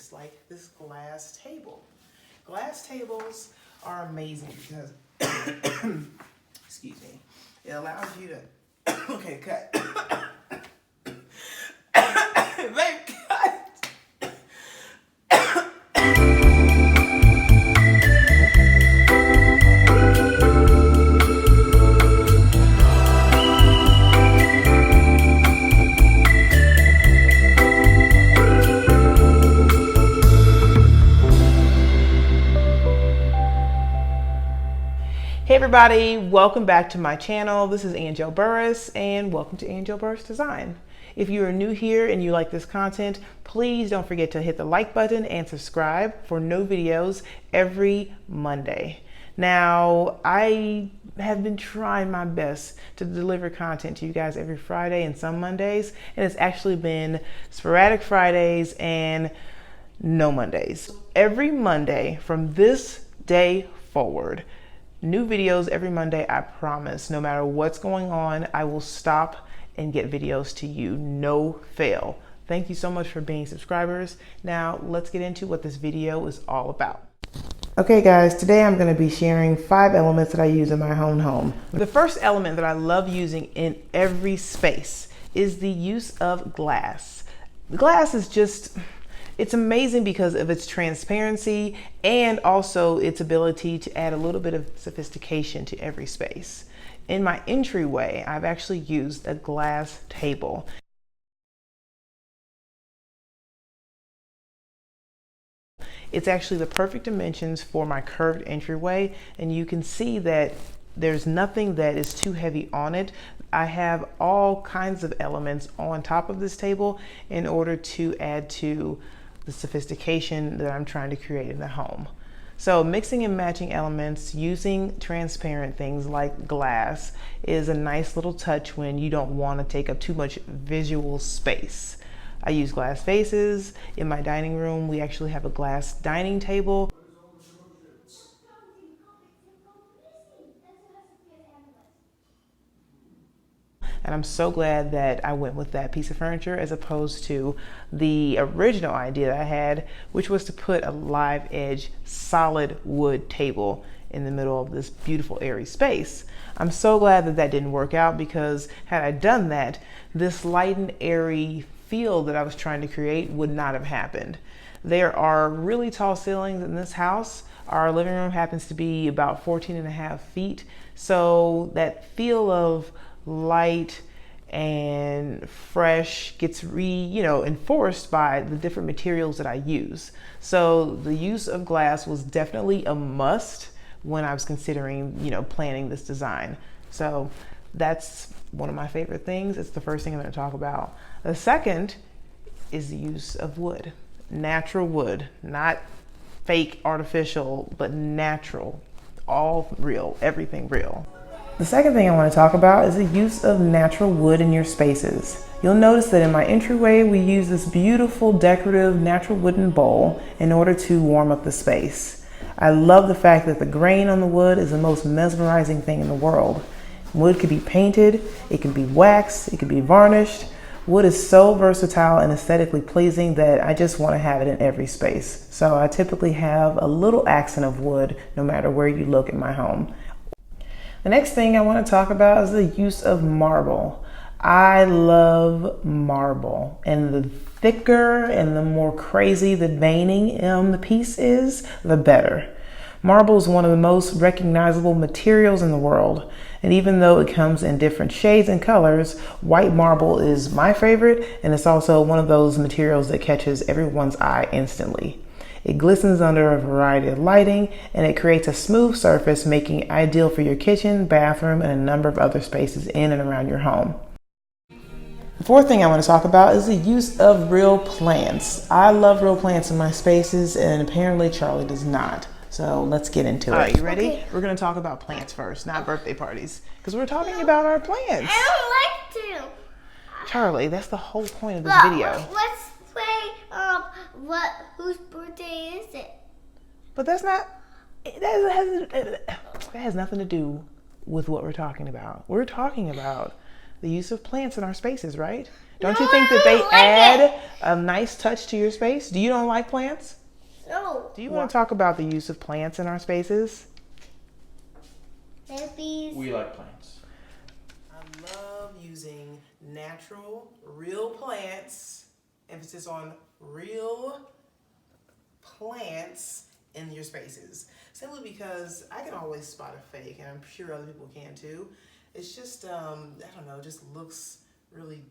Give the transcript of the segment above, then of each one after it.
space, like this glass table. Glass tables are amazing because, excuse me, it allows you to, okay, cut. Babe, cut. Hey everybody, welcome back to my channel. This is Angel Burris and welcome to Angel Burris Design. If you are new here and you like this content, please don't forget to hit the like button and subscribe for new videos every Monday. Now, I have been trying my best to deliver content to you guys every Friday and some Mondays, and it's actually been sporadic Fridays and no Mondays. Every Monday from this day forward, new videos every Monday, I promise. No matter what's going on, I will stop and get videos to you, no fail. Thank you so much for being subscribers. Now let's get into what this video is all about. Okay guys, today I'm going to be sharing 5 elements that I use in my own home. The first element that I love using in every space is the use of glass. Glass is just, it's amazing because of its transparency and also its ability to add a little bit of sophistication to every space. In my entryway, I've actually used a glass table. It's actually the perfect dimensions for my curved entryway, and you can see that there's nothing that is too heavy on it. I have all kinds of elements on top of this table in order to add to the sophistication that I'm trying to create in the home. So mixing and matching elements using transparent things like glass is a nice little touch when you don't want to take up too much visual space. I use glass vases. In my dining room, we actually have a glass dining table. And I'm so glad that I went with that piece of furniture as opposed to the original idea that I had, which was to put a live edge solid wood table in the middle of this beautiful airy space. I'm so glad that that didn't work out, because had I done that, this light and airy feel that I was trying to create would not have happened. There are really tall ceilings in this house. Our living room happens to be about 14.5 feet. So that feel of light and fresh gets enforced by the different materials that I use. So the use of glass was definitely a must when I was considering, planning this design. So that's one of my favorite things. It's the first thing I'm going to talk about. The second is the use of wood, natural wood, not fake artificial, but natural, all real, everything real. The second thing I want to talk about is the use of natural wood in your spaces. You'll notice that in my entryway, we use this beautiful decorative natural wooden bowl in order to warm up the space. I love the fact that the grain on the wood is the most mesmerizing thing in the world. Wood could be painted, it can be waxed, it can be varnished. Wood is so versatile and aesthetically pleasing that I just want to have it in every space. So I typically have a little accent of wood no matter where you look in my home. The next thing I want to talk about is the use of marble. I love marble, and the thicker and the more crazy the veining the piece is, the better. Marble is one of the most recognizable materials in the world, and even though it comes in different shades and colors, white marble is my favorite, and it's also one of those materials that catches everyone's eye instantly. It glistens under a variety of lighting, and it creates a smooth surface, making it ideal for your kitchen, bathroom, and a number of other spaces in and around your home. The fourth thing I want to talk about is the use of real plants. I love real plants in my spaces, and apparently Charlie does not. So let's get into it. All right, you ready? Okay. We're going to talk about plants first, not birthday parties, because we're talking about our plants. I don't like to. Charlie, that's the whole point of this video. Let's play whose birthday is it? But that's not, that has nothing to do with what we're talking about. We're talking about the use of plants in our spaces, right? Don't No, you think that I they don't like add a nice touch to your space? Do you don't like plants? No. Do you want to talk about the use of plants in our spaces? Babies. We like plants. I love using natural, real plants, emphasis on real plants in your spaces. Simply because I can always spot a fake, and I'm sure other people can too. It's just, I don't know, just looks really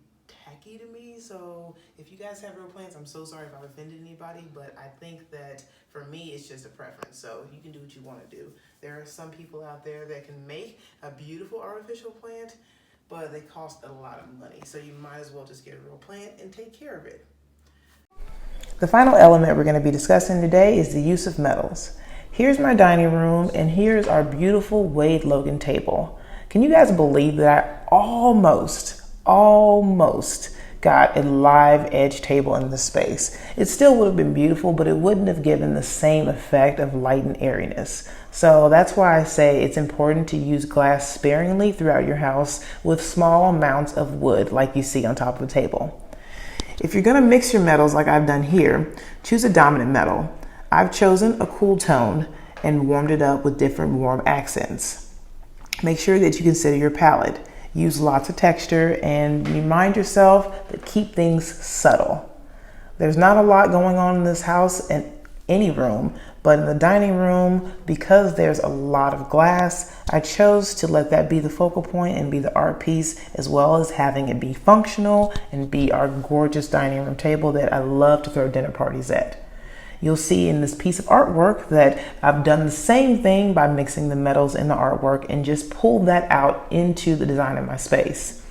tacky to me. So if you guys have real plants, I'm so sorry if I've offended anybody, but I think that for me, it's just a preference. So you can do what you want to do. There are some people out there that can make a beautiful artificial plant, but they cost a lot of money. So you might as well just get a real plant and take care of it. The final element we're going to be discussing today is the use of metals. Here's my dining room, and here's our beautiful Wade Logan table. Can you guys believe that I almost got a live edge table in this space? It still would have been beautiful, but it wouldn't have given the same effect of light and airiness. So that's why I say it's important to use glass sparingly throughout your house with small amounts of wood like you see on top of the table. If you're gonna mix your metals like I've done here, choose a dominant metal. I've chosen a cool tone and warmed it up with different warm accents. Make sure that you consider your palette. Use lots of texture and remind yourself to keep things subtle. There's not a lot going on in this house in any room, but in the dining room, because there's a lot of glass, I chose to let that be the focal point and be the art piece, as well as having it be functional and be our gorgeous dining room table that I love to throw dinner parties at. You'll see in this piece of artwork that I've done the same thing by mixing the metals in the artwork and just pulled that out into the design of my space.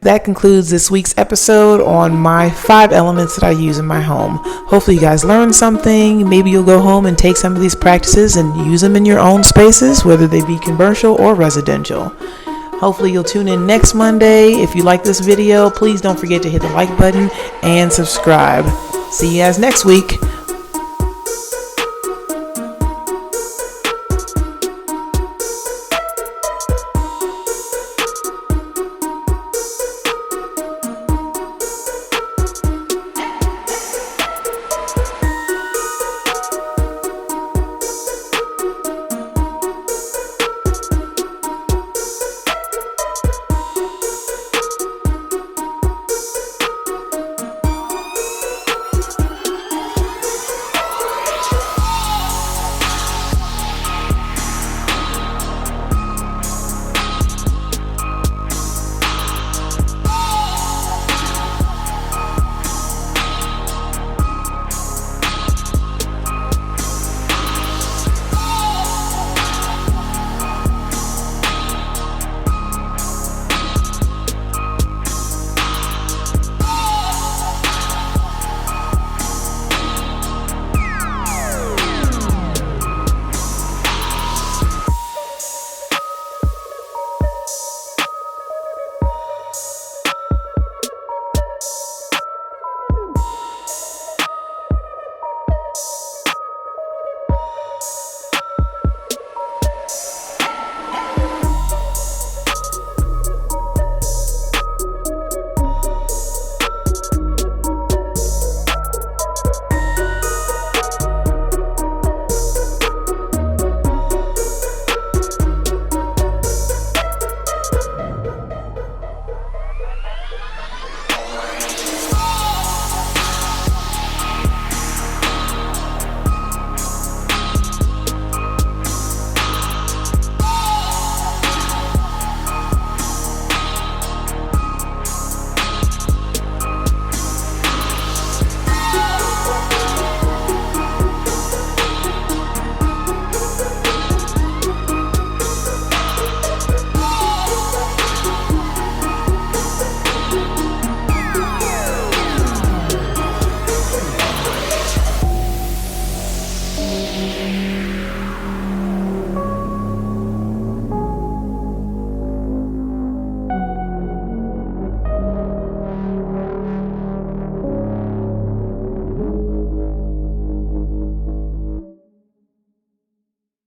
That concludes this week's episode on my 5 elements that I use in my home. Hopefully you guys learned something. Maybe you'll go home and take some of these practices and use them in your own spaces, whether they be commercial or residential. Hopefully you'll tune in next Monday. If you like this video, please don't forget to hit the like button and subscribe. See you guys next week.